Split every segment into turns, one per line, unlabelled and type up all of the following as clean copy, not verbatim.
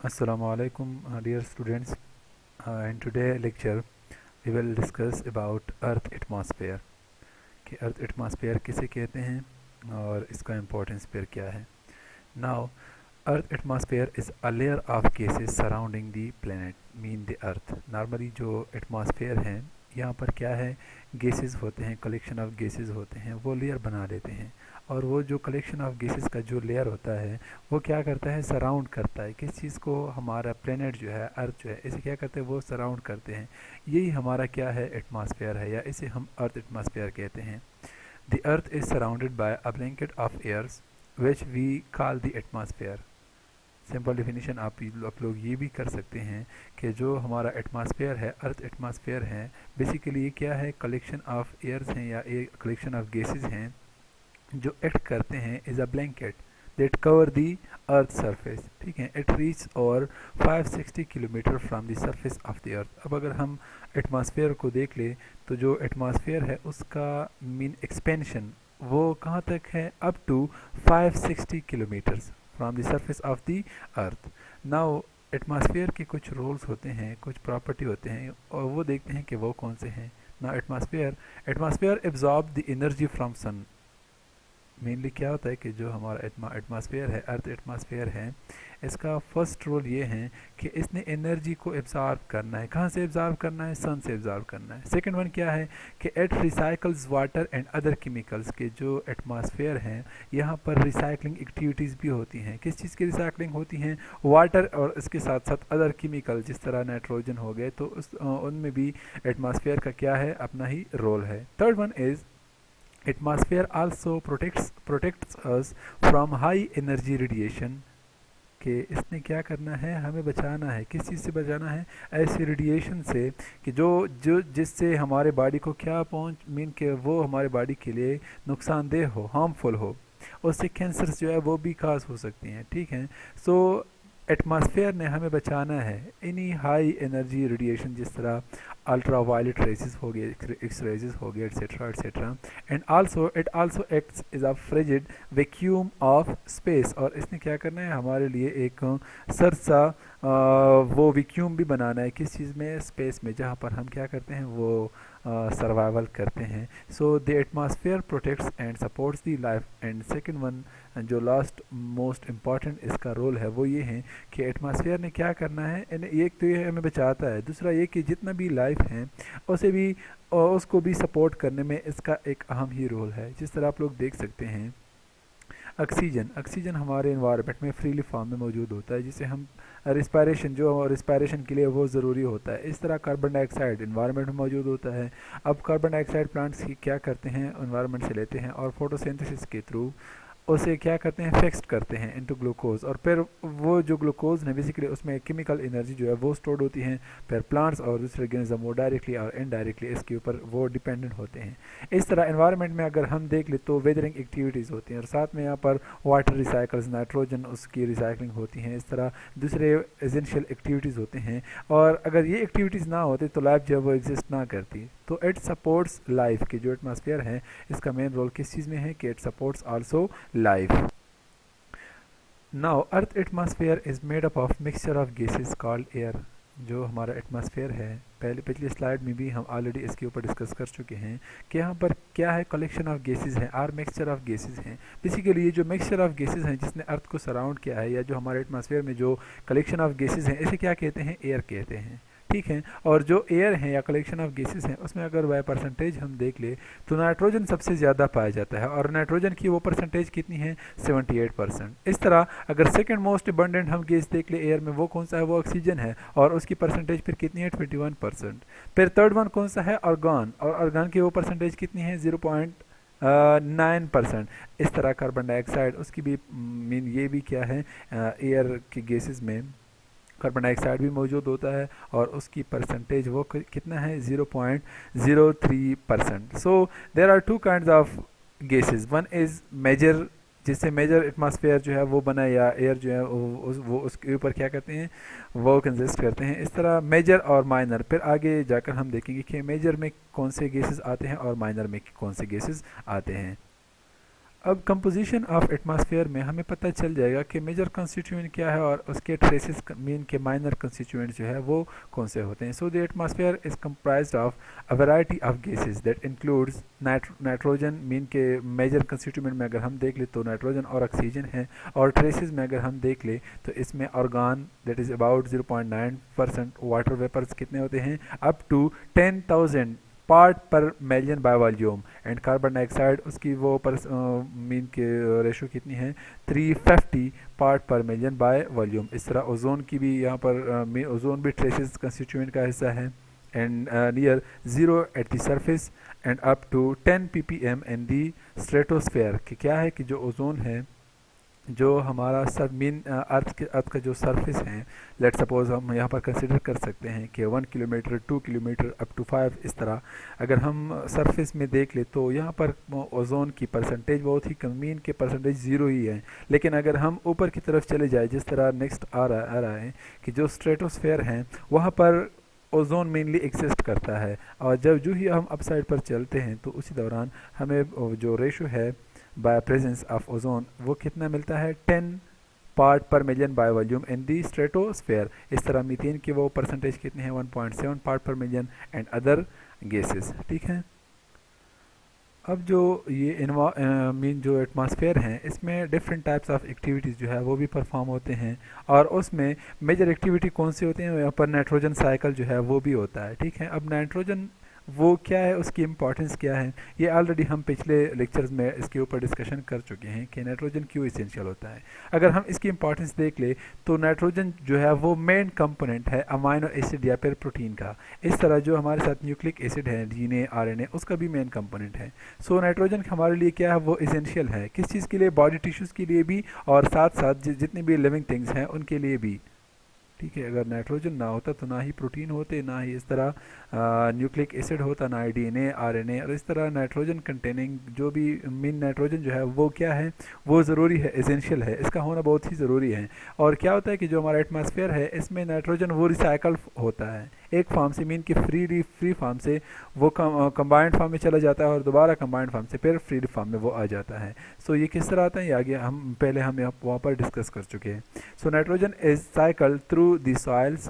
Assalamu alaikum, dear students. In today's lecture, we will discuss about Earth atmosphere. कि earth atmosphere किसे कहते हैं और इसका इम्पोर्टेंस फिर क्या है. Now, Earth atmosphere is a layer of gases surrounding the planet, mean the Earth. Normally जो एटमॉस्फेयर है यहाँ पर क्या है, गैसेस होते हैं, कलेक्शन ऑफ गैसेस होते हैं, वो लेयर बना देते हैं. और वो जो कलेक्शन ऑफ गैसेस का जो लेयर होता है वो क्या करता है, सराउंड करता है किस चीज़ को, हमारा प्लेनेट जो है, अर्थ जो है, इसे क्या करते हैं, वो सराउंड करते हैं. यही हमारा क्या है, एटमॉस्फेयर है, या इसे हम अर्थ एटमॉस्फेयर कहते हैं. The earth is surrounded by a blanket of airs which we call the atmosphere. Simple definition आप लोग ये भी कर सकते हैं कि जो हमारा एटमॉस्फेयर है, अर्थ एटमॉस्फेयर है, बेसिकली ये क्या है, कलेक्शन ऑफ एयर्स हैं या कलेक्शन ऑफ गैसेस हैं जो एक्ट करते हैं as a blanket that cover the earth surface. ठीक है, इट रीच और 560 kilometre from the surface of the earth. अब अगर हम एटमॉस्फेयर को देख ले तो जो एटमॉस्फेयर है उसका मीन एक्सपेंशन वो कहाँ तक है, up to 560 kilometres from the surface of the earth. Now atmosphere के कुछ रूल्स होते हैं, कुछ प्रॉपर्टी होते हैं, और वो देखते हैं कि वो कौन से हैं. Now atmosphere absorb the energy from sun. Mainly क्या होता है कि जो हमारा एटमॉस्फेयर है, अर्थ एटमॉस्फेयर है, इसका फर्स्ट रोल ये है कि इसने एनर्जी को एब्जॉर्ब करना है. कहाँ से एब्जॉर्ब करना है, सन से एब्जॉर्ब करना है. सेकंड वन क्या है कि it recycles water and other chemicals. के जो एटमॉस्फेयर हैं यहाँ पर रिसाइकलिंग एक्टिविटीज़ भी होती हैं. किस चीज़ की रिसाइकलिंग होती हैं, वाटर और इसके साथ साथ अदर केमिकल जिस तरह नाइट्रोजन हो गए, तो उनमें भी एटमॉस्फेयर का क्या है, अपना ही रोल है. Third one is atmosphere also protects us from high energy radiation. कि इसने क्या करना है, हमें बचाना है. किस चीज़ से बचाना है, ऐसे रेडिएशन से कि जो जो जिससे हमारे बॉडी को क्या मीन के वो हमारे बॉडी के लिए नुकसानदेह हो, हार्मफुल हो. उससे कैंसर जो है वो भी काज हो सकती हैं. ठीक है, सो एटमॉस्फेयर ने हमें बचाना है एनी हाई एनर्जी रेडिएशन, जिस तरह अल्ट्रा वायलेट रेजेस हो गए, एक्स रेजेस हो गए, etcetera etcetera. And also it also acts is a frigid vacuum of space. और इसने क्या करना है, हमारे लिए एक सरसा वो वैक्यूम भी बनाना है. किस चीज़ में, स्पेस में, जहाँ पर हम क्या करते हैं, वो सर्वाइवल करते हैं. So the atmosphere protects and supports the life. And second one जो लास्ट मोस्ट इम्पॉर्टेंट इसका रोल है वो ये है कि एटमॉस्फेयर ने क्या करना है, एक तो ये हमें बचाता है, दूसरा ये कि जितना भी लाइफ है उसे भी उसको भी सपोर्ट करने में इसका एक अहम ही रोल है. जिस तरह आप लोग देख सकते हैं, ऑक्सीजन हमारे इन्वायरमेंट में फ्रीली फॉर्म में मौजूद होता है, जिसे हम रिस्पायरेशन के लिए वो ज़रूरी होता है. इस तरह कार्बन डाइऑक्साइड इन्वायरमेंट में मौजूद होता है. अब कार्बन डाइऑक्साइड प्लांट्स क्या करते हैं, इन्वायरमेंट से लेते हैं और फोटोसिंथेसिस के थ्रू उसे क्या करते हैं, फिक्स्ड करते हैं इनटू ग्लूकोज. और फिर वो जो ग्लूकोज है बेसिकली उसमें केमिकल एनर्जी जो है वो स्टोर्ड होती है. फिर प्लांट्स और दूसरे ऑर्गेनिज्म वो डायरेक्टली और इनडायरेक्टली इसके ऊपर वो डिपेंडेंट होते हैं. इस तरह एनवायरनमेंट में अगर हम देख ले तो वेदरिंग एक्टिविटीज़ होती हैं, और साथ में यहाँ पर वाटर रिसाइकल्स, नाइट्रोजन उसकी रिसाइकलिंग होती हैं. इस तरह दूसरे एसेंशियल एक्टिविटीज़ होते हैं, और अगर ये एक्टिविटीज़ ना होती तो लाइफ जो है वो एग्जिस्ट ना करती. तो इट सपोर्ट्स लाइफ. की जो एटमॉस्फेयर है इसका मेन रोल किस चीज़ में है कि it supports also life. Now earth atmosphere is made up of mixture of gases called air. जो हमारा एटमॉस्फेयर है, पिछली स्लाइड में भी हम ऑलरेडी इसके ऊपर डिस्कस कर चुके हैं कि यहाँ पर क्या है, कलेक्शन ऑफ गैसेस हैं और मिक्सचर ऑफ गैसेस हैं. बेसिकली ये जो मिक्सचर ऑफ गैसेस हैं जिसने अर्थ को सराउंड किया है, या जो हमारे एटमॉस्फेयर में जो कलेक्शन ऑफ गैसेस हैं, इसे क्या कहते हैं, एयर कहते हैं. ठीक है, और जो एयर है या कलेक्शन ऑफ गैसेस हैं उसमें अगर वह परसेंटेज हम देख ले तो नाइट्रोजन सबसे ज़्यादा पाया जाता है, और नाइट्रोजन की वो परसेंटेज कितनी है, 78%. इस तरह अगर सेकंड मोस्ट अबंडेंट हम गैस देख ले एयर में, वो कौन सा है, वो ऑक्सीजन है, और उसकी परसेंटेज फिर कितनी है, 21%. फिर थर्ड वन कौन सा है, आर्गन, और आर्गन की वो परसेंटेज कितनी है, 0.9%. इस तरह कार्बन डाइऑक्साइड उसकी भी मीन ये भी क्या है, एयर की गैसेस में कार्बन डाइऑक्साइड भी मौजूद होता है, और उसकी परसेंटेज वो कितना है, 0.03%. So there are two kinds of gases. One is major, जिससे मेजर एटमॉस्फेयर जो है वो बना, या एयर जो है वो उसके ऊपर क्या करते हैं, वो कंसिस्ट करते हैं. इस तरह मेजर और माइनर. फिर आगे जाकर हम देखेंगे कि मेजर में कौन से गैसेस आते हैं और माइनर में कौन से गैसेस आते हैं. अब कंपोजिशन ऑफ एटमॉस्फेयर में हमें पता चल जाएगा कि मेजर कंस्टिट्यूएंट क्या है और उसके ट्रेसेस मीन के माइनर कंस्टिट्यूएंट जो है वो कौन से होते हैं. So the atmosphere is comprised of a variety of gases that includes nitrogen. Mean के मेजर कंस्टिट्यूएंट में अगर हम देख ले तो नाइट्रोजन और ऑक्सीजन है, और ट्रेसेस में अगर हम देख ले तो इसमें argon that is about 0.9%, water vapours कितने होते हैं up to 10,000 part per million by volume, and carbon dioxide उसकी वो पर मीन के रेशो कितनी है 350 part per million by volume. इस तरह ओजोन की भी यहाँ पर ओजोन भी ट्रेसेस कंस्टिट्यूएंट का हिस्सा है, and near zero at the surface and up to 10 ppm in the stratosphere. कि क्या है कि जो ओजोन है जो हमारा सब मीन अर्थ का जो सरफेस है, लेट सपोज हम यहाँ पर कंसिडर कर सकते हैं कि 1 किलोमीटर 2 किलोमीटर अप टू 5, इस तरह अगर हम सरफेस में देख ले तो यहाँ पर ओजोन की परसेंटेज बहुत ही कम, मीन के परसेंटेज ज़ीरो ही है. लेकिन अगर हम ऊपर की तरफ चले जाए, जिस तरह नेक्स्ट आ रहा है कि जो स्ट्रेटोस्फेयर है वहाँ पर ओजोन मेनली एग्जिस्ट करता है, और जब जो ही हम अपसाइड पर चलते हैं तो उसी दौरान हमें जो रेशो है बाय प्रेजेंस ऑफ ओजोन वो कितना मिलता है 10 part per million by volume in the stratosphere. इस तरह मीथेन की वो परसेंटेज कितने हैं 1.7 part per million and other gases. ठीक है. अब जो ये मीन जो एटमॉस्फेयर हैं इसमें डिफरेंट टाइप्स ऑफ एक्टिविटीज़ जो है वो भी परफॉर्म होते हैं, और उसमें मेजर एक्टिविटी कौन सी होती है, यहाँ पर नाइट्रोजन साइकिल जो है वो भी होता है. ठीक है. अब नाइट्रोजन वो क्या है, उसकी इम्पॉर्टेंस क्या है, ये ऑलरेडी हम पिछले लेक्चर्स में इसके ऊपर डिस्कशन कर चुके हैं कि नाइट्रोजन क्यों इसेंशियल होता है. अगर हम इसकी इम्पॉर्टेंस देख ले तो नाइट्रोजन जो है वो मेन कंपोनेंट है अमाइनो एसिड या फिर प्रोटीन का. इस तरह जो हमारे साथ न्यूक्लिक एसिड है, डीएनए, आरएनए, उसका भी मेन कंपोनेंट है. सो नाइट्रोजन हमारे लिए क्या है, वो इसेंशियल है. किस चीज़ के लिए, बॉडी टिश्यूज़ के लिए भी, और साथ साथ जितने भी लिविंग थिंग्स हैं उनके लिए भी. ठीक है. अगर नाइट्रोजन ना होता तो ना ही प्रोटीन होते, ना ही इस तरह न्यूक्लिक एसिड होता, ना ही डीएनए, आरएनए, और इस तरह नाइट्रोजन कंटेनिंग जो भी मीन नाइट्रोजन जो है वो क्या है, वो ज़रूरी है, एसेंशियल है, इसका होना बहुत ही ज़रूरी है. और क्या होता है कि जो हमारा एटमॉस्फेयर है इसमें नाइट्रोजन वो रिसाइकल होता है एक फॉर्म से, मीन कि फ्री फॉर्म से वो कंबाइंड फॉर्म में चला जाता है, और दोबारा कंबाइंड फॉर्म से फिर फ्री फॉर्म में वो आ जाता है. सो ये किस तरह आता है, ये आगे हम पहले हम वहाँ पर डिस्कस कर चुके हैं. So nitrogen is cycle through the soils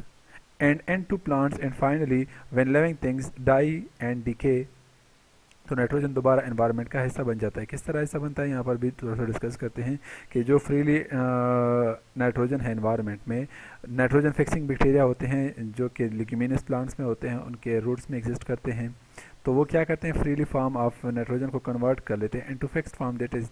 and into plants, and finally when living things die and decay, तो नाइट्रोजन दोबारा एनवायरनमेंट का हिस्सा बन जाता है. किस तरह हिस्सा बनता है यहाँ पर भी थोड़ा सा डिस्कस करते हैं कि जो फ्रीली नाइट्रोजन है एनवायरनमेंट में, नाइट्रोजन फिक्सिंग बैक्टीरिया होते हैं जो कि लिग्यूमिनस प्लांट्स में होते हैं, उनके रूट्स में एग्जिस्ट करते हैं. तो वो क्या करते हैं, फ्रीली फॉर्म ऑफ नाइट्रोजन को कन्वर्ट कर लेते हैं into fixed form, that is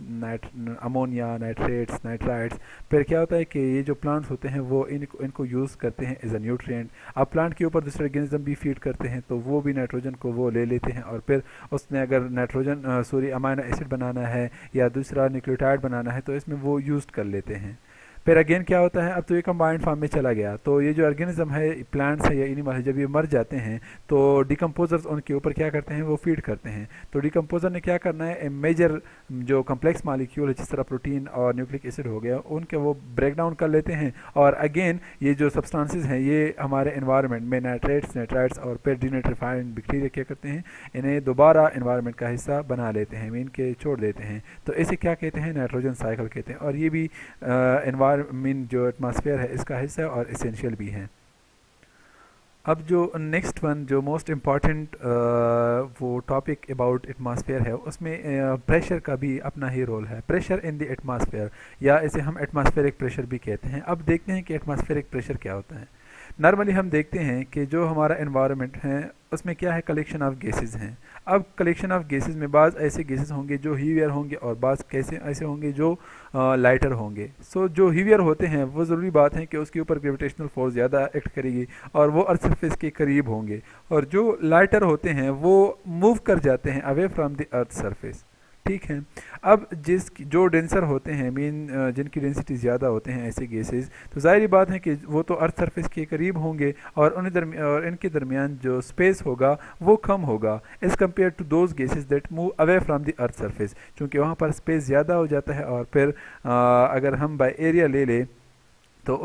ammonia, nitrates, nitrides. फिर क्या होता है कि ये जो प्लांट्स होते हैं वो इनको यूज़ करते हैं एज अ न्यूट्रिएंट. अब प्लांट के ऊपर दूसरे ऑर्गेनिज्म भी फीड करते हैं तो वो भी नाइट्रोजन को वो ले लेते हैं, और फिर उसने अगर नाइट्रोजन अमाइनो एसिड बनाना है या दूसरा न्यूक्लियोटाइड बनाना है तो इसमें वो यूज़ कर लेते हैं. फिर अगेन क्या होता है, अब तो ये कंबाइंड फॉर्म में चला गया, तो ये जो ऑर्गेनिज्म है, प्लांट्स है या एनिमल है, जब ये मर जाते हैं तो डिकम्पोजर्स उनके ऊपर क्या करते हैं, वो फीड करते हैं. तो डिकम्पोजर ने क्या करना है, मेजर जो कम्प्लेक्स मालिक्यूल है जिस तरह प्रोटीन और न्यूक्लिक एसिड हो गया, उनके वो ब्रेक डाउन कर लेते हैं, और अगेन ये जो सब्सटेंसेस हैं ये हमारे एनवायरनमेंट में नाइट्रेट्स, नाइट्राइड्स और फिर डीनाइट्रिफाइड बैक्टीरिया क्या करते हैं, इन्हें दोबारा एनवायरनमेंट का हिस्सा बना लेते हैं, मीन के छोड़ देते हैं. तो इसे क्या कहते हैं, नाइट्रोजन साइकिल कहते हैं, और ये भी मीन जो एटमॉस्फेयर है इसका हिस्सा है और एसेंशियल भी है. अब जो नेक्स्ट वन जो मोस्ट इम्पॉर्टेंट वो टॉपिक अबाउट एटमॉस्फेयर है उसमें प्रेशर का भी अपना ही रोल है. प्रेशर इन द एटमॉस्फेयर, या इसे हम एटमॉस्फेरिक प्रेशर भी कहते हैं. अब देखते हैं कि एटमॉस्फेरिक प्रेशर क्या होता है. नॉर्मली हम देखते हैं कि जो हमारा एनवायरनमेंट है उसमें क्या है, कलेक्शन ऑफ गैसेस हैं. अब कलेक्शन ऑफ गैसेस में बाज़ ऐसे गैसेस होंगे जो हीवियर होंगे और बाज़ कैसे ऐसे होंगे जो लाइटर होंगे. सो जो हीवियर होते हैं वो ज़रूरी बात है कि उसके ऊपर ग्रेविटेशनल फोर्स ज़्यादा एक्ट करेगी और वो अर्थ सरफेस के करीब होंगे, और जो लाइटर होते हैं वो मूव कर जाते हैं away from the earth surface. ठीक है. अब जो डेंसर होते हैं, मीन जिनकी डेंसिटी ज़्यादा होते हैं ऐसे गैसेस, तो ज़ाहिर बात है कि वो तो अर्थ सरफेस के करीब होंगे और और इनके दरमियान जो स्पेस होगा वो कम होगा as compared to those gases that move away from the earth surface, क्योंकि वहाँ पर स्पेस ज़्यादा हो जाता है. और फिर अगर हम बाय एरिया ले लें तो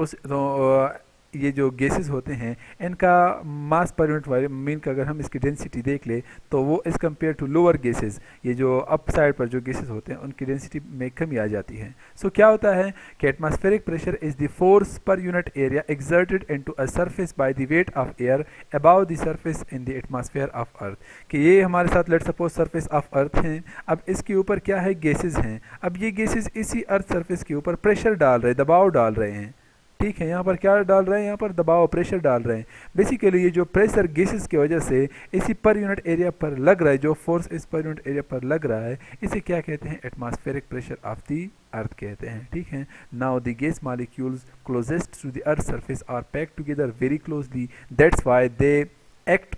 ये जो गैसेस होते हैं इनका मास पर यूनिट वाले मीन का अगर हम इसकी डेंसिटी देख ले तो वो as compared to lower gases, ये जो अप साइड पर जो गैसेस होते हैं उनकी डेंसिटी में कमी आ जाती है। सो क्या होता है कि atmospheric pressure is the force per unit area exerted into a surface by the weight of air about the surface in the atmosphere of earth. कि ये हमारे साथ let suppose surface of earth हैं, अब इसके ऊपर क्या है, गैसेस हैं। अब ये गैसेस इसी अर्थ सरफेस के ऊपर प्रेशर डाल रहे हैं, दबाव डाल रहे हैं, ठीक है। यहाँ पर क्या डाल रहे हैं, यहाँ पर दबाव प्रेशर डाल रहे हैं। बेसिकली ये जो प्रेशर गैसेस की वजह से इसी पर यूनिट एरिया पर लग रहा है, जो फोर्स इस पर यूनिट एरिया पर लग रहा है, इसे क्या कहते हैं, atmospheric pressure of the earth कहते हैं, ठीक है। Now the gas molecules closest to the earth surface are packed together very closely, that's why they act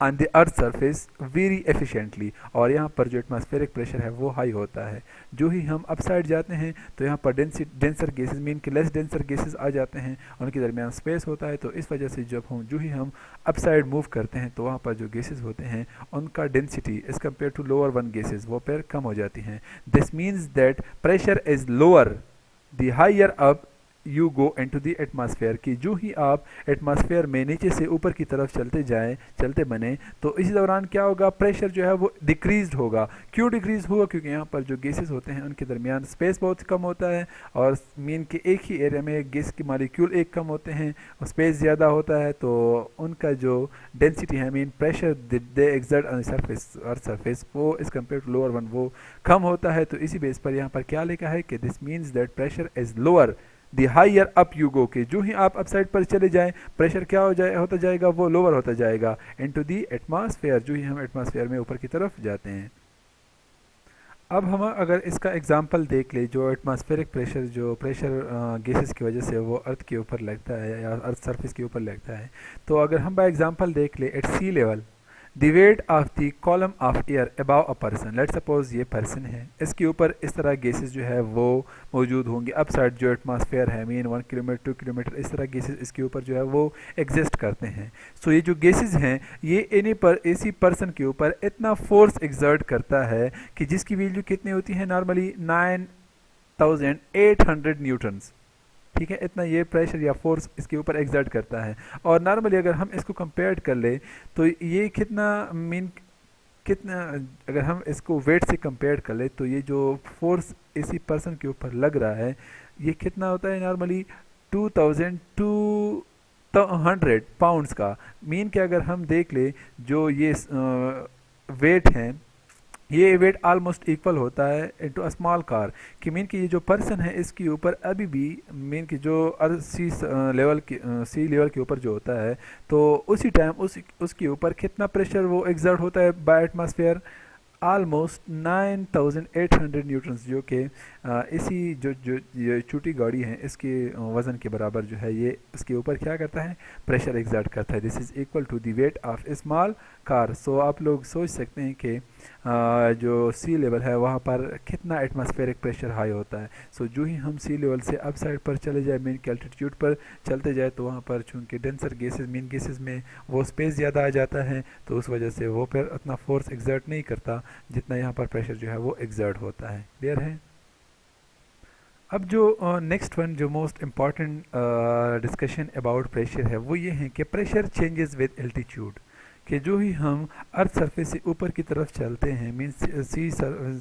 on the earth surface very efficiently. और यहाँ पर जो एटमॉस्फेरिक प्रेशर है वो हाई होता है। जो ही हम अप साइड जाते हैं तो यहाँ पर डेंसर गैसेस मीन के लेस डेंसर गैसेस आ जाते हैं, उनके दरमियान स्पेस होता है। तो इस वजह से जब हम जो ही हम अप साइड मूव करते हैं तो वहाँ पर जो गैसेस होते हैं उनका density as compared to lower one gases वो पर कम हो जाती हैं। This means that pressure is lower the higher up you go into the atmosphere, कि जो ही आप एटमॉस्फेयर में नीचे से ऊपर की तरफ चलते जाएं, चलते बने, तो इसी दौरान क्या होगा, प्रेशर जो है वो डिक्रीज होगा। क्यों डिक्रीज होगा, क्योंकि यहाँ पर जो गैसेस होते हैं उनके दरमियान स्पेस बहुत कम होता है, और मीन के एक ही एरिया में गैस के मॉलिक्यूल एक कम होते हैं और स्पेस ज़्यादा होता है, तो उनका जो डेंसिटी है mean pressure they exert on surface earth surface वो is compare to lower one वो कम होता है। तो इसी बेस पर यहाँ पर क्या लिखा है कि this means that pressure is lower the higher up you go, के जो ही आप अप साइड पर चले जाएं प्रेशर क्या होता जाएगा, वो लोअर होता जाएगा इनटू द एटमॉस्फेयर, जो ही हम एटमॉस्फेयर में ऊपर की तरफ जाते हैं। अब हम अगर इसका एग्जांपल देख ले, जो एटमॉस्फेरिक प्रेशर जो प्रेशर गैसेस की वजह से वो अर्थ के ऊपर लगता है या अर्थ सरफेस के ऊपर लगता है, तो अगर हम बाय एग्जांपल देख ले at sea level the weight of the column of air above a person, let suppose ये पर्सन है, इसके ऊपर इस तरह गैसेस जो है वो मौजूद होंगे। अप साइड जो एटमॉस्फेयर है मीन 1 किलोमीटर 2 किलोमीटर इस तरह गैसेस इसके ऊपर जो है वो एग्जिस्ट करते हैं। सो ये जो गैसेस हैं ये इसी पर्सन के ऊपर इतना फोर्स एक्सर्ट करता है कि जिसकी वैल्यू कितनी होती है, नॉर्मली 9800 न्यूटन्स, ठीक है। इतना ये प्रेशर या फोर्स इसके ऊपर एक्सर्ट करता है। और नॉर्मली अगर हम इसको कंपेयर कर ले तो ये कितना अगर हम इसको वेट से कंपेयर कर ले तो ये जो फोर्स इसी पर्सन के ऊपर लग रहा है ये कितना होता है, नॉर्मली 2200 पाउंड्स का। मीन के अगर हम देख ले जो ये वेट है, ये वेट ऑलमोस्ट इक्वल होता है इनटू अ स्मॉल कार, कि मीन कि ये जो पर्सन है इसके ऊपर अभी भी मीन कि जो सी लेवल के ऊपर जो होता है तो उसी टाइम उसके ऊपर कितना प्रेशर वो एक्सर्ट होता है बाय एटमॉस्फेयर, ऑलमोस्ट 9800 न्यूटन्स, जो कि इसी जो ये छोटी गाड़ी है इसके वज़न के बराबर जो है ये इसके ऊपर क्या करता है, प्रेशर एक्सर्ट करता है। This is equal to the weight of a small car. So आप लोग सोच सकते हैं कि जो सी लेवल है वहाँ पर कितना एटमॉस्फेरिक प्रेशर हाई होता है। सो जो ही हम सी लेवल से अप साइड पर चले जाए मीन के अल्टीट्यूड पर चलते जाए तो वहाँ पर चूँकि डेंसर गैसेस मीन गैसेस में वो स्पेस ज़्यादा आ जाता है, तो उस वजह से वो फिर उतना फोर्स एक्सर्ट नहीं करता जितना यहाँ पर प्रेशर जो है वो एक्सर्ट होता है। क्लियर है। अब जो नेक्स्ट वन जो most important discussion about pressure है वो ये है कि प्रेशर चेंजेस विद एल्टीट्यूड, कि जो ही हम अर्थ सरफेस से ऊपर की तरफ चलते हैं मीन्स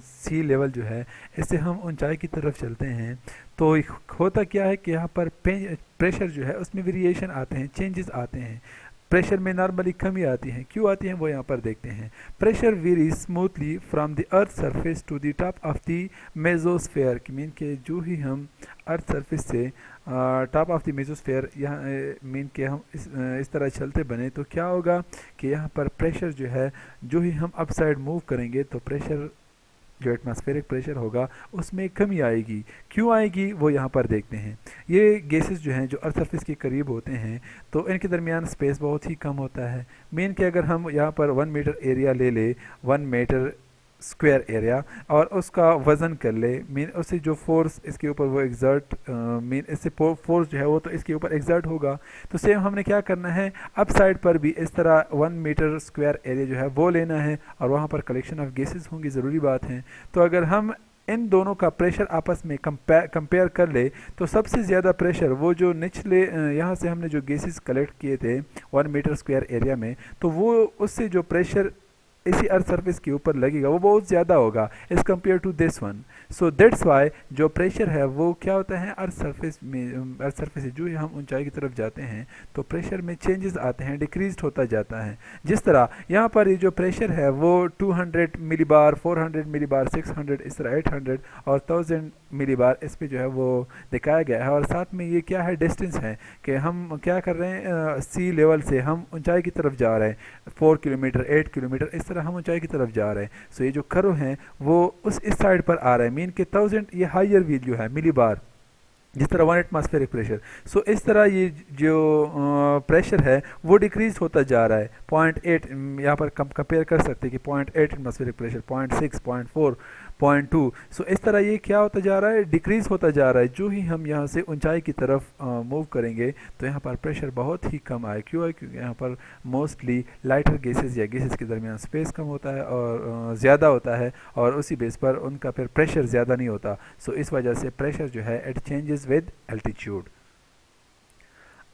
सी लेवल जो है इससे हम ऊंचाई की तरफ चलते हैं तो होता क्या है कि यहाँ पर प्रेशर जो है उसमें वेरिएशन आते हैं, चेंजेस आते हैं। प्रेशर में नॉर्मली कमी आती है, क्यों आती है वो यहाँ पर देखते हैं। Pressure very smoothly from the earth surface to the top of the mesosphere, कि मीन के जो ही हम अर्थ सरफेस से टॉप ऑफ द मेजोस्फेयर यहाँ मीन के हम इस तरह चलते बने तो क्या होगा कि यहाँ पर प्रेशर जो है जो ही हम अप साइड मूव करेंगे तो प्रेशर जो एटमॉस्फेरिक प्रेशर होगा उसमें कमी आएगी। क्यों आएगी वो यहाँ पर देखते हैं। ये गैसेस जो हैं जो अर्थ सरफेस के करीब होते हैं तो इनके दरमियान स्पेस बहुत ही कम होता है। मीन के अगर हम यहाँ पर 1 मीटर एरिया ले ले, 1 मीटर स्क्वायर एरिया, और उसका वज़न कर ले, मीन उससे जो फोर्स इसके ऊपर वो एग्जर्ट मीन इससे फोर्स जो है वो तो इसके ऊपर एग्जर्ट होगा। तो सेम हमने क्या करना है, अप साइड पर भी इस तरह 1 मीटर स्क्वायर एरिया जो है वो लेना है और वहाँ पर कलेक्शन ऑफ गैसेस होंगी, ज़रूरी बात है। तो अगर हम इन दोनों का प्रेशर आपस में कंपेयर कर ले तो सबसे ज़्यादा प्रेशर वो जो निचले यहाँ से हमने जो गैसेस कलेक्ट किए थे 1 मीटर स्क्वायर एरिया में, तो वो उससे जो प्रेशर इसी अर्थ सरफेस के ऊपर लगेगा वो बहुत ज़्यादा होगा as compared to this one. So that's why जो प्रेशर है वो क्या होता है अर्थ सरफेस में, अर्थ सरफेस से जो ही हम ऊंचाई की तरफ जाते हैं तो प्रेशर में चेंजेस आते हैं, डिक्रीज होता जाता है। जिस तरह यहाँ पर ये जो प्रेशर है वो 200 मिलीबार, 400 मिलीबार, 600, इस तरह 800 और 1000 मिलीबार इस पे जो है वो दिखाया गया है। और साथ में ये क्या है, डिस्टेंस है कि हम क्या कर रहे हैं, सी लेवल से हम ऊंचाई की तरफ जा रहे हैं 4 किलोमीटर, 8 किलोमीटर, इस तरह हम ऊंचाई की तरफ जा रहे हैं। सो ये जो कर्व हैं वो इस साइड पर आ रहा है, मीन के 1000 ये हायर वैल्यू है मिलीबार, जिस तरह 1 एटमॉस्फेरिक प्रेशर। सो इस तरह ये जो प्रेशर है वो डिक्रीज होता जा रहा है। 0.8 यहाँ पर कंपेयर कर सकते हैं कि 0.8 एटमॉस्फेरिक प्रेशर, 0.6, 0.4, 0.2। सो इस तरह ये क्या होता जा रहा है, डिक्रीज होता जा रहा है। जो ही हम यहाँ से ऊंचाई की तरफ मूव करेंगे तो यहाँ पर प्रेशर बहुत ही कम आए। क्यों है, क्योंकि यहाँ पर मोस्टली लाइटर गैसेस या गैसेस के दरमियान स्पेस कम होता है और ज़्यादा होता है और उसी बेस पर उनका फिर प्रेशर ज़्यादा नहीं होता। सो इस वजह से प्रेशर जो है इट चेंजेस विद एल्टीट्यूड।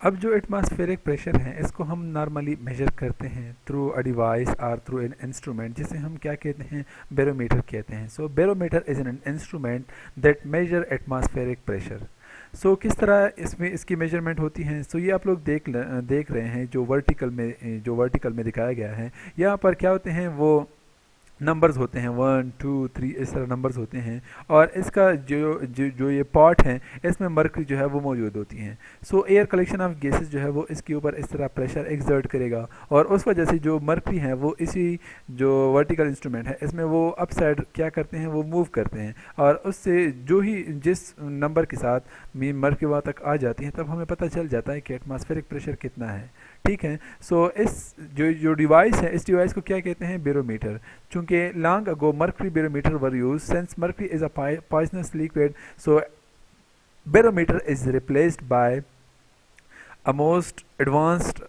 अब जो एटमॉस्फेरिक प्रेशर है इसको हम नॉर्मली मेजर करते हैं थ्रू अ डिवाइस और थ्रू एन इंस्ट्रूमेंट, जिसे हम क्या कहते हैं, बैरोमीटर कहते हैं। So barometer is an instrument that measure atmospheric pressure. So किस तरह इसमें इसकी मेजरमेंट होती है, सो ये आप लोग देख रहे हैं जो वर्टिकल में दिखाया गया है। यहाँ पर क्या होते हैं, वो नंबर्स होते हैं 1, 2, 3 इस तरह नंबर्स होते हैं और इसका जो ये पॉट है इसमें मर्करी जो है वो मौजूद होती हैं। सो एयर कलेक्शन ऑफ गैसेस जो है वो इसके ऊपर इस तरह प्रेशर एक्सर्ट करेगा और उस वजह से जो मर्करी है वो इसी जो वर्टिकल इंस्ट्रूमेंट है इसमें वो अप साइड क्या करते हैं, वो मूव करते हैं और उससे जो ही जिस नंबर के साथ मर्करी वहाँ तक आ जाती है तब हमें पता चल जाता है कि एटमॉस्फेरिक प्रेशर कितना है। ठीक है। सो इस जो डिवाइस है इस डिवाइस को क्या कहते हैं, बैरोमीटर। चूंकि long ago mercury barometer were use since mercury is a poisonous liquid, so barometer is replaced by a most advanced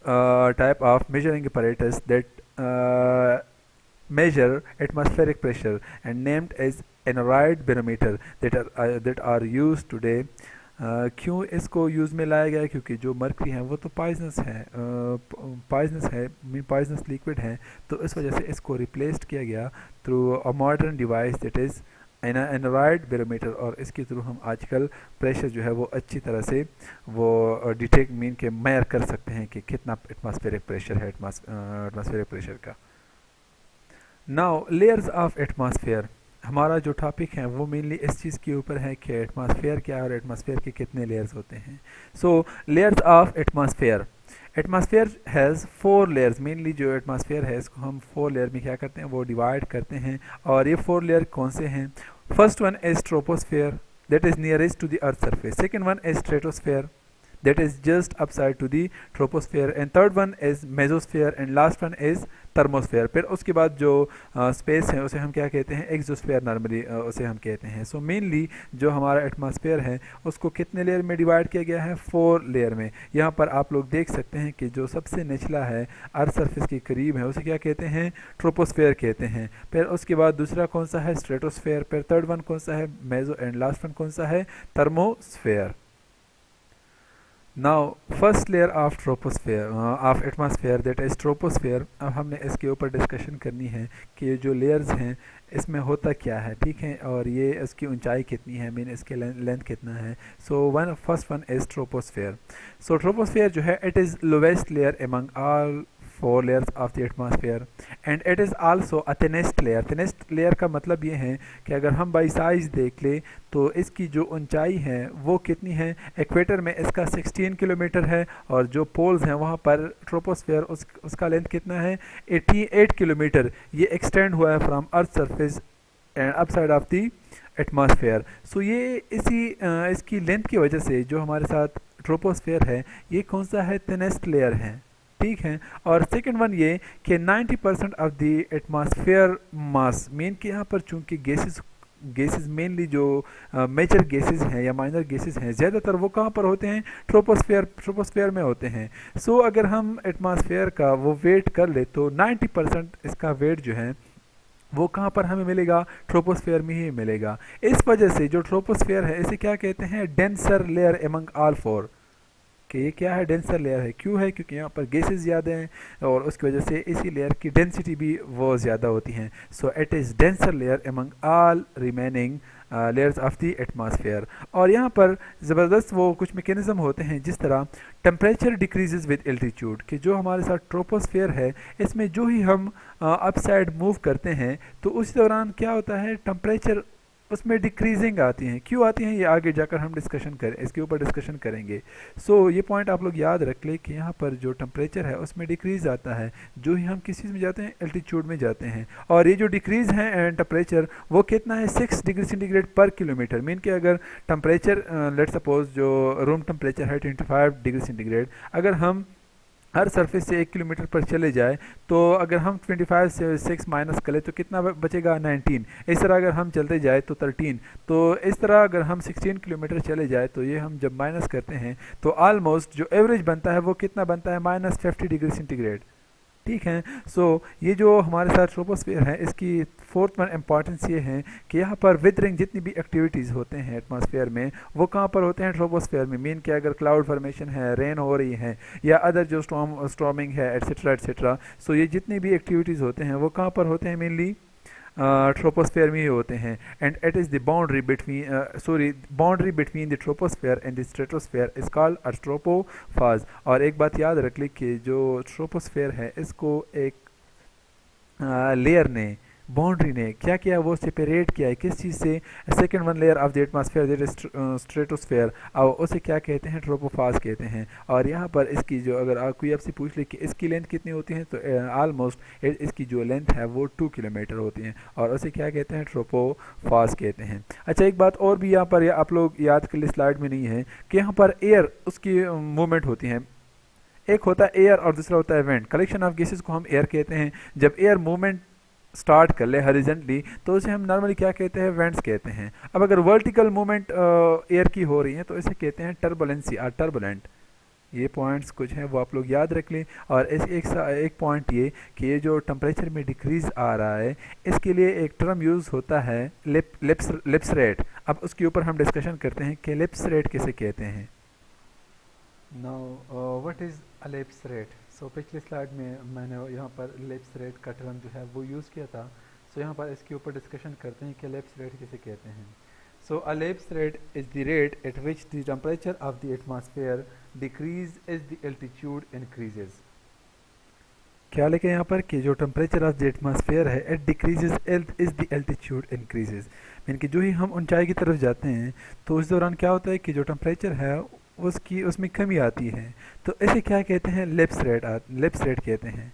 type of measuring apparatus that measure atmospheric pressure and named as aneroid barometer that are used today। क्यों इसको use में लाया गया है, क्योंकि जो mercury है वो तो पॉइजनस लिक्विड है, तो इस वजह से इसको रिप्लेस्ड किया गया through a modern device that is aneroid barometer. और इसके थ्रू हम आजकल प्रेशर जो है वो अच्छी तरह से वो डिटेक्ट मीन के मेयर कर सकते हैं कि कितना एटमॉस्फेरिक प्रेशर है एटमॉस्फेरिक प्रेशर का। नाउ लेयर्स ऑफ एटमॉस्फेयर, हमारा जो टॉपिक है वो मेनली इस चीज़ के ऊपर है कि एटमॉस्फेयर क्या है और एटमॉस्फेयर के कितने लेयर्स होते हैं। So layers of atmosphere, atmosphere has 4 layers. Mainly जो एटमॉस्फेयर है इसको हम 4 लेयर में क्या करते हैं, वो डिवाइड करते हैं। और ये 4 लेयर कौन से हैं, first one is troposphere that is nearest to the earth surface, second one is stratosphere that is just upside to the troposphere, and third one is mesosphere, and last one is thermosphere। फिर उसके बाद जो space है उसे हम क्या कहते हैं, एक्सोस्फेयर नॉर्मली उसे हम कहते हैं। सो मेनली जो हमारा एटमॉस्फेयर है उसको कितने लेयर में डिवाइड किया गया है, 4 लेयर में। यहाँ पर आप लोग देख सकते हैं कि जो सबसे निचला है अर्थ सरफेस के करीब है उसे क्या कहते हैं, ट्रोपोस्फेयर कहते हैं। फिर उसके बाद दूसरा कौन सा है, स्ट्रेटोस्फेयर। फिर थर्ड वन कौन सा है, मेजो, एंड लास्ट वन कौन सा है, thermosphere. Now first layer of troposphere of atmosphere that is troposphere. अब हमने इसके ऊपर डिस्कशन करनी है कि ये जो लेयर्स हैं इसमें होता क्या है, ठीक है, और ये इसकी ऊंचाई कितनी है, मीन इसके लेंथ कितना है। So first one is troposphere. So troposphere जो है it is lowest layer among all 4 layers of the atmosphere and it is also a thinnest layer। thinnest layer का मतलब ये है कि अगर हम बाई साइज देख ले तो इसकी जो ऊंचाई है वो कितनी है, इक्वेटर में इसका 16 किलोमीटर है और जो पोल्स हैं वहाँ पर ट्रोपोस्फेयर उसका लेंथ कितना है, 88 किलोमीटर। ये एक्सटेंड हुआ है from earth surface and upside of the atmosphere. So ये इसकी लेंथ की वजह से जो हमारे साथ ट्रोपोस्फेयर है ये कौन सा है, थिनेस्ट लेयर है, ठीक है। और सेकंड वन ये कि 90% of the atmosphere mass, main कि यहाँ पर चूंकि गैसेस मेनली जो मेजर गैसेस हैं या माइनर गैसेस हैं ज़्यादातर वो कहाँ पर होते हैं, ट्रोपोस्फेयर में होते हैं। सो अगर हम एटमॉस्फेयर का वो वेट कर ले तो 90% इसका वेट जो है वो कहाँ पर हमें मिलेगा, ट्रोपोस्फेयर में ही मिलेगा। इस वजह से जो ट्रोपोस्फेयर है इसे क्या कहते हैं, denser layer among all four, कि ये क्या है, डेंसर लेयर है। क्यों है, क्योंकि यहाँ पर गैसेस ज़्यादा हैं और उसकी वजह से इसी लेयर की डेंसिटी भी वो ज़्यादा होती हैं। So it is denser layer among all remaining layers of the atmosphere. और यहाँ पर ज़बरदस्त वो कुछ मैकेनिज्म होते हैं, जिस तरह टेम्परेचर डिक्रीजेज विद एल्टीट्यूड, कि जो हमारे साथ ट्रोपोस्फेयर है इसमें जो ही हम अप साइड मूव करते हैं तो उस दौरान क्या होता है, टेम्परेचर उसमें डिक्रीजिंग आती हैं। क्यों आती हैं ये आगे जाकर हम डिस्कशन करें, इसके ऊपर डिस्कशन करेंगे। ये पॉइंट आप लोग याद रख लें कि यहाँ पर जो टेम्परेचर है उसमें डिक्रीज आता है जो ही हम किस चीज़ में जाते हैं, एल्टीट्यूड में जाते हैं। और ये जो डिक्रीज है टेम्परेचर वो कितना है, 6 डिग्री सेंटीग्रेड पर किलोमीटर। मीन कि अगर टेम्परेचर लेट सपोज जो रूम टेम्परेचर है 25 डिग्री सेंटीग्रेड, अगर हम हर सरफेस से 1 किलोमीटर पर चले जाए तो अगर हम 25 से 6 माइनस करें तो कितना बचेगा, 19। इस तरह अगर हम चलते जाए तो 13। तो इस तरह अगर हम 16 किलोमीटर चले जाए तो ये हम जब माइनस करते हैं तो ऑलमोस्ट जो एवरेज बनता है वो कितना बनता है, -50 डिग्री सेंटीग्रेड। ठीक है। ये जो हमारे साथ ट्रोपोस्फेयर है इसकी फोर्थ वन इम्पॉर्टेंस ये है कि यहाँ पर विदरिंग जितनी भी एक्टिविटीज़ होते हैं एटमॉस्फेयर में वो कहाँ पर होते हैं, ट्रोपोस्फेयर में। मीन कि अगर क्लाउड फॉर्मेशन है, रेन हो रही है या अदर जो स्टॉर्मिंग है एट्सेट्रा एट्सेट्रा, ये जितनी भी एक्टिविटीज़ होते हैं वो कहाँ पर होते हैं, मेनली ट्रोपोस्फेयर में ही होते हैं। And it is the boundary between the troposphere and the stratosphere is called a tropopause. और एक बात याद रख ली कि जो ट्रोपोस्फेयर है इसको एक लेयर ने, बाउंड्री ने क्या किया, वो सेपरेट किया है किस चीज़ से, second one layer of the atmosphere that is stratosphere, और उसे क्या कहते हैं, ट्रोपोफाज कहते हैं। और यहाँ पर इसकी जो अगर कोई आपसे पूछ ले कि इसकी लेंथ कितनी होती है तो ऑलमोस्ट इसकी जो लेंथ है वो 2 किलोमीटर होती है और उसे क्या कहते हैं, ट्रोपोफाज कहते हैं। अच्छा, एक बात और भी यहाँ पर आप लोग याद कर ले, स्लाइड में नहीं है, कि यहाँ पर एयर उसकी मूवमेंट होती है। एक होता है एयर और दूसरा होता है वेंट। कलेक्शन ऑफ गैसेस को हम एयर कहते हैं। जब एयर मूवमेंट स्टार्ट कर ले हॉरिजॉन्टली तो उसे हम नॉर्मली क्या कहते हैं, वेंट्स कहते हैं। अब अगर वर्टिकल मूवमेंट एयर की हो रही है तो इसे कहते हैं टर्बुलेंसी और टर्बुलेंट। ये पॉइंट्स कुछ हैं वो आप लोग याद रख लें। और इस एक पॉइंट ये कि ये जो टेम्परेचर में डिक्रीज आ रहा है इसके लिए एक टर्म यूज़ होता है लिप्स रेट। अब उसके ऊपर हम डिस्कशन करते हैं कि लिप्स रेट किसे कहते हैं। Now what is a lapse rate. पिछले स्लाइड में मैंने यहाँ पर लिप्स रेट का टर्म जो है वो यूज़ किया था। यहाँ पर इसके ऊपर डिस्कशन करते हैं कि लिप्स रेट किसे कहते हैं। A lapse rate is the rate at which the temperature of the atmosphere decreases as the altitude increases. क्या लिखे यहाँ पर कि जो टेम्परेचर ऑफ द एटमॉस्फेयर है it decreases is the altitude increases. Mean कि जो ही हम ऊंचाई की तरफ जाते हैं तो उस दौरान क्या होता है कि जो टेम्परेचर है उसमें कमी आती है। तो इसे क्या कहते हैं, लिप्स रेट कहते हैं।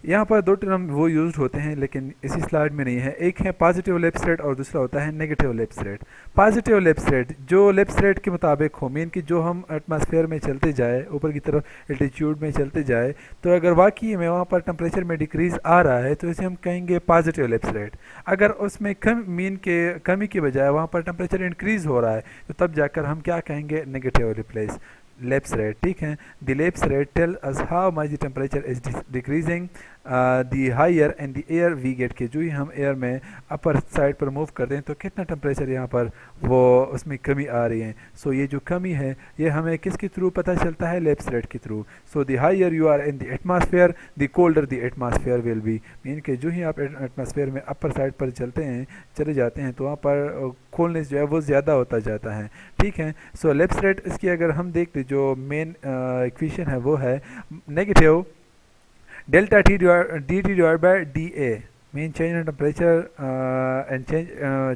यहाँ पर दो टर्म वो यूज्ड होते हैं लेकिन इसी स्लाइड में नहीं है। एक है पॉजिटिव लिप्स रेट और दूसरा होता है negative lips rate. Positive lips rate जो लिप्स रेट के मुताबिक हो, मीन कि जो हम एटमॉस्फेयर में चलते जाए, ऊपर की तरफ एल्टीट्यूड में चलते जाए, तो अगर वाकई में वहाँ पर टेम्परेचर में डिक्रीज आ रहा है तो इसे हम कहेंगे पॉजिटिव लिप्स रेट। अगर उसमें कमी की बजाय वहाँ पर टेम्परेचर इंक्रीज हो रहा है तो तब जाकर हम क्या कहेंगे, नेगेटिव लिप्स रेट। ठीक है। The lapse rate tell us how much the temperature is decreasing the higher and the air we get, के जो ही हम एयर में अपर साइड पर मूव करते हैं तो कितना टेम्परेचर यहाँ पर वो उसमें कमी आ रही है। ये जो कमी है ये हमें किसके थ्रू पता चलता है, लिप्स रेट के through. The higher you are in the atmosphere the colder the atmosphere will be. Mean के जो ही आप एटमॉस्फेयर में अपर साइड पर चले जाते हैं तो वहाँ पर कोल्डनेस जो है वो ज़्यादा होता जाता है। ठीक है। लिप्स रेट इसकी अगर हम देख लें जो मेन इक्वेशन है वो है negative delta T D T divide by D A, mean change in temperature and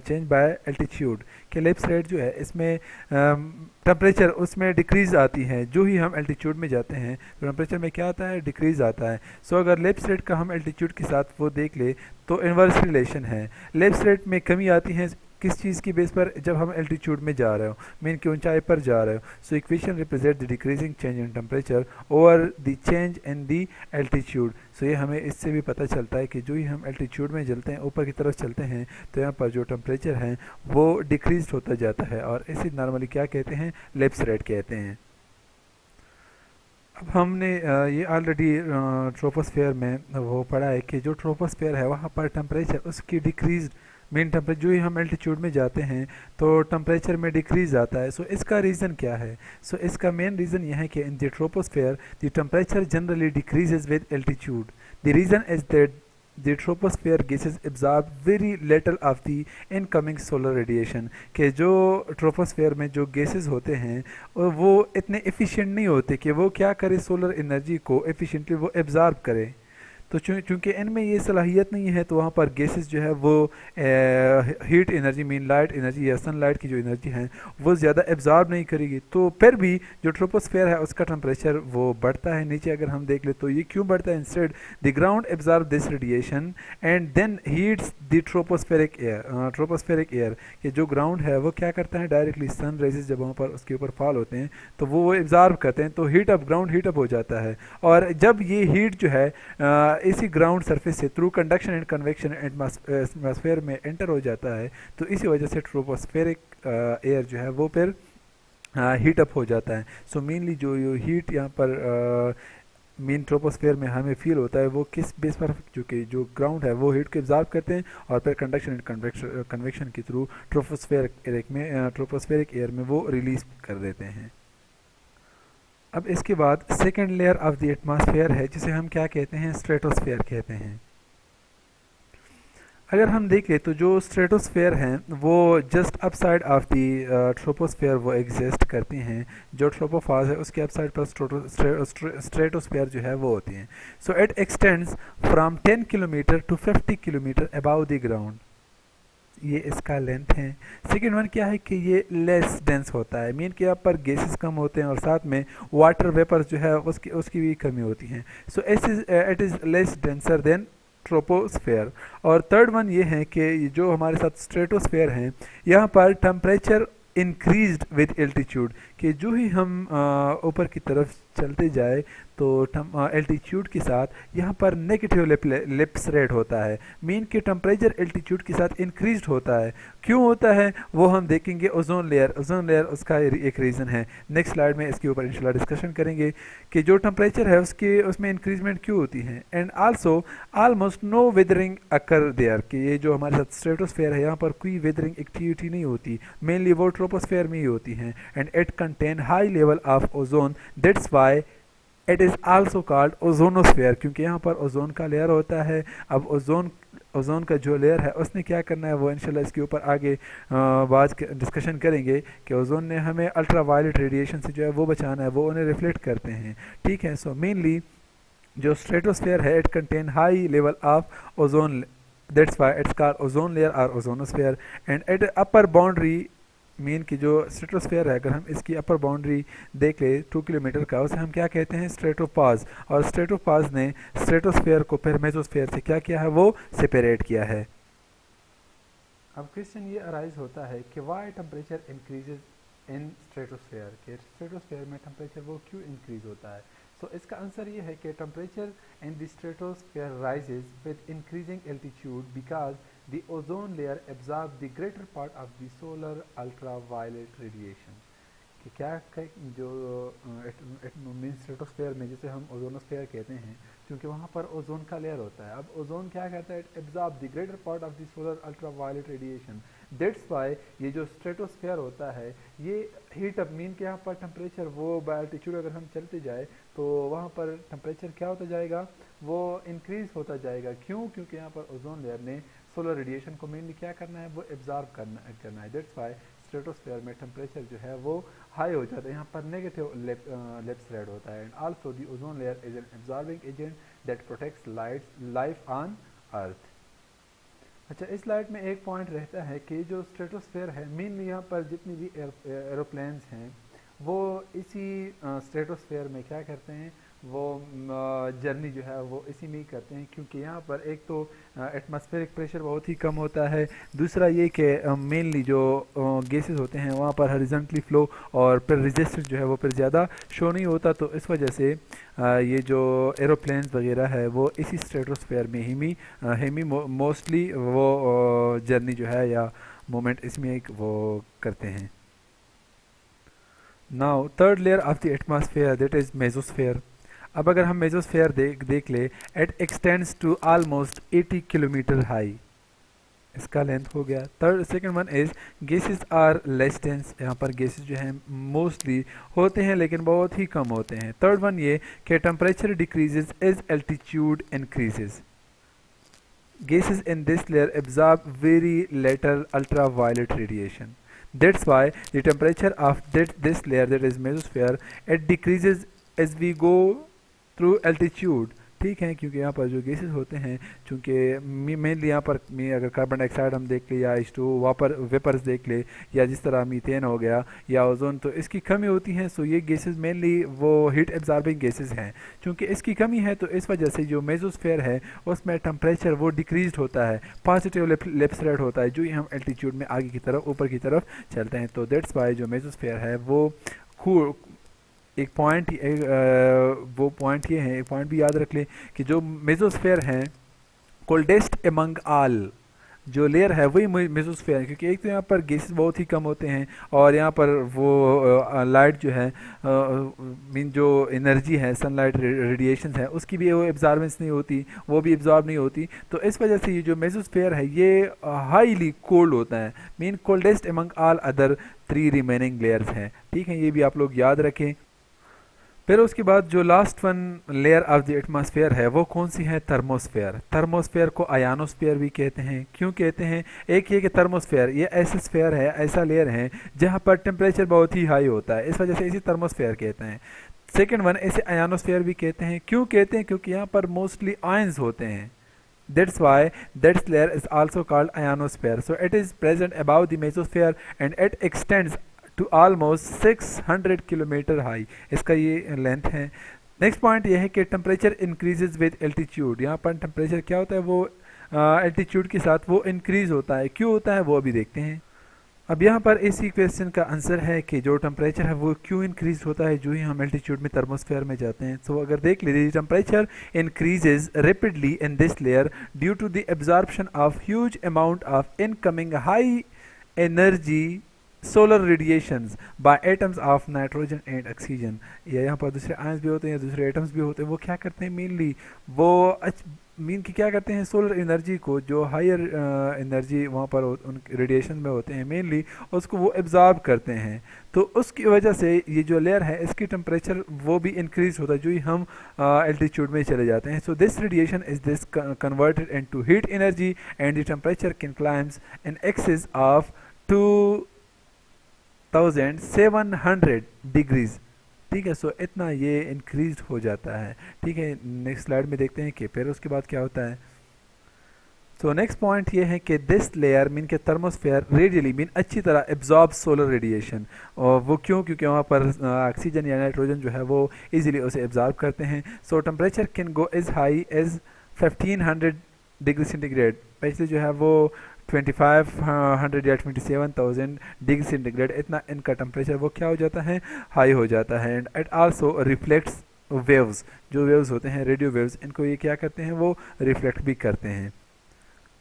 change bye altitude. के लिप्स रेट जो है इसमें टेम्परेचर उसमें डिक्रीज आती है जो ही हम एल्टीट्यूड में जाते हैं तो टेम्परेचर में क्या आता है, डिक्रीज आता है। अगर लिप्स रेट का हम एल्टीट्यूड के साथ वो देख ले तो इन्वर्स रिलेशन है। लिप्स रेट में कमी आती है किस चीज़ की बेस पर, जब हम एल्टीट्यूड में जा रहे हो, मीन की ऊंचाई पर जा रहे हो। Equation represent the decreasing change in temperature over the change in the altitude. ये हमें इससे भी पता चलता है कि जो ही हम एल्टीट्यूड में चलते हैं, ऊपर की तरफ चलते हैं, तो यहाँ पर जो टेम्परेचर है वो डिक्रीज होता जाता है और इसे नॉर्मली क्या कहते हैं, लिप्स रेट कहते हैं। अब हमने ये ऑलरेडी ट्रोपोस्फेयर में वो पढ़ा है कि जो ट्रोपोस्फेयर है वहाँ पर टेम्परेचर उसकी डिक्रीज मेन टेम्परेचर जो ही हम एल्टीट्यूड में जाते हैं तो टेम्परेचर में डिक्रीज आता है। सो इसका रीज़न क्या है? सो इसका मेन रीज़न यह है कि in the troposphere the temperature generally decreases with altitude. The reason is that the troposphere gases absorb very little of the incoming solar radiation। कि जो ट्रोपोस्फेयर में जो गैसेस होते हैं वो इतने एफिशिएंट नहीं होते कि वो क्या करे, सोलर एनर्जी को एफिशिएंटली वो एब्जॉर्ब करे। तो चूंकि इनमें ये सलाहियत नहीं है तो वहाँ पर गैसेस जो है वो heat energy mean light energy या सनलाइट की जो एनर्जी है वो ज़्यादा एब्जॉर्ब नहीं करेगी। तो फिर भी जो ट्रोपोस्फेयर है उसका टेम्परेचर वो बढ़ता है नीचे। अगर हम देख ले तो ये क्यों बढ़ता है? Instead the ground absorb this radiation and then heats the tropospheric air. कि जो ग्राउंड है वो क्या करता है, डायरेक्टली सन रेजेस जब वहाँ पर उसके ऊपर फॉल होते हैं तो वो एब्जॉर्ब करते हैं, तो heat up ground heat up हो जाता है। और जब ये हीट जो है इसी ग्राउंड सरफेस से through conduction and convection atmosphere में एंटर हो जाता है, तो इसी वजह से ट्रोपोस्फेरिक एयर जो है वो फिर हीट अप हो जाता है। सो मेनली जो हीट यहाँ पर मेन ट्रोपोस्फेयर में हमें फील होता है वो किस बेस पर, क्योंकि जो ग्राउंड है वो हीट को एब्जॉर्ब करते हैं और फिर कंडक्शन एंड कन्वेक्शन के थ्रू ट्रोपोस्फेरिक एयर में वो रिलीज कर देते हैं। अब इसके बाद second layer of the atmosphere है जिसे हम क्या कहते हैं, स्ट्रेटोस्फेयर कहते हैं। अगर हम देखें तो जो स्ट्रेटोस्फेयर हैं वो just upside of the troposphere वो एग्जिस्ट करती हैं। जो ट्रोपोफाज है उसके अपसाइड पर स्ट्रेटोस्फेयर जो है वो होती हैं। So it extends from 10 kilometre to 50 kilometre above the ground. ये इसका लेंथ है। सेकेंड वन क्या है कि ये लेस डेंस होता है, मीन कि यहाँ पर गैसेस कम होते हैं और साथ में वाटर वेपर जो है उसकी भी कमी होती है। So it is less denser then troposphere. और थर्ड वन ये है कि जो हमारे साथ स्ट्रेटोस्फेयर हैं यहाँ पर टेम्परेचर इंक्रीज्ड विद एल्टीट्यूड। कि जो ही हम ऊपर की तरफ चलते जाए तो एल्टीट्यूड के साथ यहाँ पर नेगेटिव लिप्स रेट होता है, मीन कि टेम्परेचर एल्टीट्यूड के साथ इंक्रीज्ड होता है। क्यों होता है वो हम देखेंगे। ओजोन लेयर उसका एक रीज़न है। नेक्स्ट स्लाइड में इसके ऊपर इंशाल्लाह डिस्कशन करेंगे कि जो टेम्परेचर है उसमें इंक्रीजमेंट क्यों होती है। And also almost no weathering occur there. कि ये जो हमारे साथ स्ट्रेटोस्फेयर है यहाँ पर कोई वेदरिंग एक्टिविटी नहीं होती, मेनली वो ट्रोपोस्फेयर में ही होती हैं। And it contain high level of ozone, that's why it is also called ozonosphere. क्योंकि यहाँ पर ओजोन का लेयर होता है। अब ओजोन का जो लेयर है उसने क्या करना है वो इंशाल्लाह इसके ऊपर आगे बात डिस्कशन करेंगे कि ओजोन ने हमें अल्ट्रा वायलेट रेडिएशन से जो है वो बचाना है, वो उन्हें रिफ्लेक्ट करते हैं। ठीक है। सो मेनली जो स्ट्रेटोस्फेयर है it contain high level of ozone, that's why it's called ozone layer और ozonosphere. And at upper boundary mean की जो स्ट्रेटोस्फेयर है अगर हम इसकी अपर बाउंड्री देख ले 2 किलोमीटर का, उसे हम क्या कहते हैं, स्ट्रेटोपाज। और स्ट्रेटोपाज ने स्ट्रेटोस्फेयर को फिर मेसोस्फेयर से क्या किया है, वो सेपरेट किया है। अब क्वेश्चन ये अराइज होता है कि why temperature increases in stratosphere. के स्ट्रेटोस्फेयर में टेम्परेचर वो क्यों इंक्रीज होता है। सो इसका आंसर ये है कि temperature in the stratosphere rises with increasing altitude because the ozone layer absorbs the greater part of the solar ultraviolet radiation। कि क्या जो मीन स्ट्रेटोस्फेयर में जिसे हम ओजोनोस्फेयर कहते हैं, क्योंकि वहाँ पर ओजोन का लेयर होता है। अब ओजोन क्या करता है, it absorb the greater part of the solar ultraviolet radiation, that's why ये जो स्ट्रेटोस्फेयर होता है ये हीट अप, मीन के यहाँ पर टेम्परेचर वो बाय एल्टीट्यूड अगर हम चलते जाए तो वहाँ पर टेम्परेचर क्या होता जाएगा, वो इंक्रीज होता जाएगा। क्यों? क्योंकि यहाँ पर ओजोन लेयर ने सोलर रेडिएशन को मेनली क्या करना है, वो एब्जॉर्ब करना है। दैट्स वाई स्ट्रेटोस्फेयर में टेम्परेचर जो है वो हाई हो जाता है, यहाँ पर नेगेटिव लिप्स रेड होता है। And also the ozone layer is an absorbing agent that protects life on earth. अच्छा, इस स्लाइड में एक पॉइंट रहता है कि जो स्ट्रेटोस्फेयर है मेनली यहाँ पर जितनी भी एरोप्लेन्स हैं वो इसी स्ट्रेटोस्फेयर में क्या करते हैं, वो जर्नी जो है वो इसी में ही करते हैं। क्योंकि यहाँ पर एक तो एटमॉस्फेरिक प्रेशर बहुत ही कम होता है, दूसरा ये कि मेनली जो गैसेस होते हैं वहाँ पर हॉरिजॉन्टली फ्लो और फिर रेजिस्टेंस जो है वो फिर ज़्यादा शो नहीं होता। तो इस वजह से ये जो एरोप्लेन्स वगैरह है वो इसी स्ट्रेटोस्फेयर में ही मोस्टली वो जर्नी जो है या मूवमेंट इसमें एक वो करते हैं। Now third layer of the atmosphere that is mesosphere. अब अगर हम मेसोस्फेयर देख ले, it extends to almost 80 kilometre high, इसका लेंथ हो गया। Third second one is gases are less dense, यहाँ पर गैसेस जो हैं मोस्टली होते हैं लेकिन बहुत ही कम होते हैं। थर्ड वन ये कि temperature decreases as altitude increases. Gases in this layer absorb very little ultraviolet radiation. That's why the temperature of this layer, that is mesosphere, it decreases as we go through altitude. ठीक है, क्योंकि यहाँ पर जो gases होते हैं, चूँकि mainly यहाँ पर अगर कार्बन डाइऑक्साइड हम देख ले, या H2 वापर वेपर्स देख ले, या जिस तरह मीथेन हो गया या ओजोन, तो इसकी कमी होती है। सो ये गैसेस मेनली वो हीट एब्जॉर्बिंग गैसेस हैं। चूँकि इसकी कमी है तो इस वजह से जो मेसोस्फेयर है उसमें टेम्परेचर वो डिक्रीज होता है, पॉजिटिव लेफ्ट रेट होता है जो ही हम एल्टीट्यूड में आगे की तरफ ऊपर की तरफ चलते हैं। तो दैट्स वाई जो मेसोस्फेयर है वो एक पॉइंट वो पॉइंट ये है, एक पॉइंट भी याद रख ले कि जो मेसोस्फेयर है कोल्डेस्ट एमंग ऑल, जो लेयर है वही मेसोस्फेयर है, क्योंकि एक तो यहाँ पर गैसेस बहुत ही कम होते हैं और यहाँ पर वो लाइट जो है मीन जो एनर्जी है सनलाइट रेडिएशन है उसकी भी वो एब्जॉर्बेंस नहीं होती, वो भी एब्जॉर्ब नहीं होती। तो इस वजह से ये जो मेसोस्फेयर है ये हाईली कोल्ड होता है, mean coldest among all other 3 remaining layers हैं। ठीक है, ये भी आप लोग याद रखें। फिर उसके बाद जो last one layer of the atmosphere है वो कौन सी है? थर्मोस्फेयर। थर्मोस्फेयर को आयानोस्फेयर भी कहते हैं। क्यों कहते हैं? एक ये कि थर्मोस्फेयर ये ऐसा स्फेयर है, ऐसा लेयर है जहाँ पर टेम्परेचर बहुत ही हाई होता है, इस वजह से इसे थर्मोस्फेयर कहते हैं। सेकेंड वन इसे आयानोस्फेयर भी कहते हैं। क्यों कहते हैं? क्योंकि यहाँ पर मोस्टली आयंस होते हैं। That's why that layer is also called ionosphere. So it is present above the mesosphere and it extends to almost 600 kilometre high, इसका ये लेंथ है। नेक्स्ट पॉइंट ये है कि टेम्परेचर इंक्रीजेज विद एल्टीट्यूड। यहाँ पर टेम्परेचर क्या होता है वो एल्टीट्यूड के साथ वो इंक्रीज होता है। क्यों होता है वो अभी देखते हैं। अब यहाँ पर इसी क्वेश्चन का आंसर है कि जो टेम्परेचर है वो क्यों इंक्रीज होता है जो ही हम एल्टीट्यूड में थर्मोस्फेयर में जाते हैं। तो अगर देख लीजिए, temperature increases rapidly in this layer due to the absorption of huge amount of incoming high energy solar radiations by atoms of nitrogen and oxygen. या यहाँ पर दूसरे आयंस भी होते हैं, दूसरे एटम्स भी होते हैं। वो क्या करते हैं मेनली, वो मीन की क्या करते हैं, सोलर एनर्जी को, जो हायर एनर्जी वहाँ पर उन रेडिएशन में होते हैं मेनली, उसको वो एब्जॉर्ब करते हैं। तो उसकी वजह से ये जो लेयर है इसकी टेम्परेचर वो भी इंक्रीज होता है जो ही हम एल्टीट्यूड में चले जाते हैं। So this radiation is this converted into heat energy and the temperature can climbs in excess of 2700 degrees. ठीक है, सो इतना ये इंक्रीज हो जाता है। ठीक है, नेक्स्ट स्लाइड में देखते हैं कि फिर उसके बाद क्या होता है। सो नेक्स्ट पॉइंट ये है कि दिस लेयर मीन के थर्मोस्फेयर रेडियली मीन अच्छी तरह एब्जॉर्ब सोलर रेडिएशन। और वो क्यों? क्योंकि वहाँ पर ऑक्सीजन या नाइट्रोजन जो है वो इजीली उसे एब्जॉर्ब करते हैं। So temperature can go as high as 1500 degree centigrade. पहले जो है वो 2500 या 27,000 डिग्री सेंटीग्रेड, इतना इनका टेम्परेचर वो क्या हो जाता है, हाई हो जाता है। And it also reflects waves, जो वेव्स होते हैं रेडियो वेव्स, इनको ये क्या करते हैं, वो रिफ्लेक्ट भी करते हैं।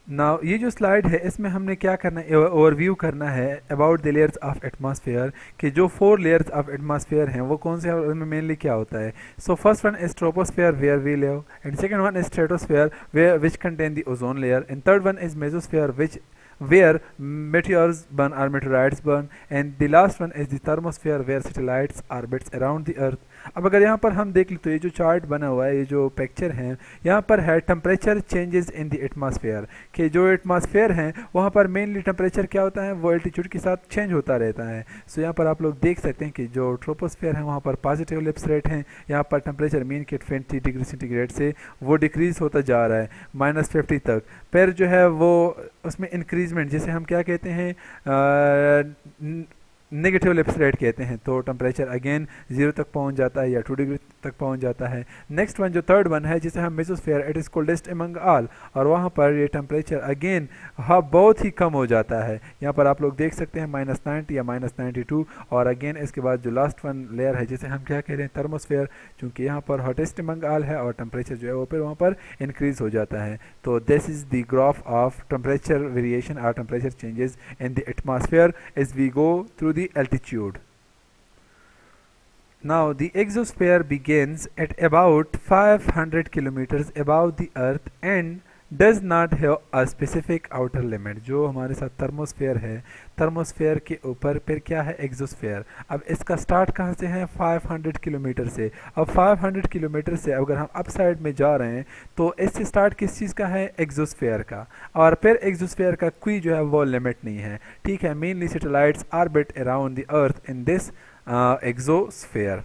नाउ ये जो स्लाइड है इसमें हमने क्या करना है, ओवरव्यू करना है about the layers of atmosphere, कि जो 4 लेयर्स ऑफ एटमॉस्फेयर हैं वो कौन से हैं और उनमें मेनली क्या होता है। So first one is troposphere where we live, and second one is stratosphere where which contain the ozone layer, and third one is mesosphere where meteors burn or meteorites burn, and the last one is the thermosphere where satellites orbits around the earth. अब अगर यहाँ पर हम देख ले तो ये जो चार्ट बना हुआ है, ये जो पिक्चर है, यहाँ पर है temperature changes in the atmosphere, कि जो एटमॉस्फेयर है वहाँ पर मेनली टेम्परेचर क्या होता है, वो एल्टीट्यूड के साथ चेंज होता रहता है। सो यहाँ पर आप लोग देख सकते हैं कि जो ट्रोपोस्फेयर है वहाँ पर पॉजिटिव लिप्स रेट हैं, यहाँ पर टेम्परेचर मीन के 20 डिग्री सेंटीग्रेड से वो डिक्रीज होता जा रहा है -50 तक। फिर जो है वो उसमें इंक्रीजमेंट, जिसे हम क्या कहते हैं, नेगेटिव लिप्स रेट कहते हैं, तो टेम्परेचर अगेन 0 तक पहुंच जाता है या 2 डिग्री तक पहुंच जाता है। नेक्स्ट वन जो थर्ड वन है जिसे हम mesosphere, it is coldest among all, और वहाँ पर ये टेम्परेचर अगेन बहुत ही कम हो जाता है। यहाँ पर आप लोग देख सकते हैं -90 या -92। और अगेन इसके बाद जो लास्ट वन लेयर है जिसे हम क्या कह रहे हैं, थर्मोस्फेयर, चूँकि यहाँ पर हॉटेस्ट अमंग ऑल है और टेम्परेचर जो है वो फिर वहाँ पर इंक्रीज हो जाता है। तो this is the graph of temperature variation और temperature changes in the atmosphere as we go through the altitude. Now the exosphere begins at about 500 kilometers above the earth and does not have a specific outer limit. जो हमारे साथ thermosphere है, thermosphere के ऊपर फिर क्या है, exosphere. अब इसका स्टार्ट कहाँ से है, 500 किलोमीटर से. अब 500 किलोमीटर से अगर हम अप साइड में जा रहे हैं तो इससे स्टार्ट किस चीज़ का है, एक्सोस्फेयर का. और फिर एक्सोस्फेयर का कोई जो है वो लिमिट नहीं है. ठीक है, mainly satellites orbit around the earth in this exosphere.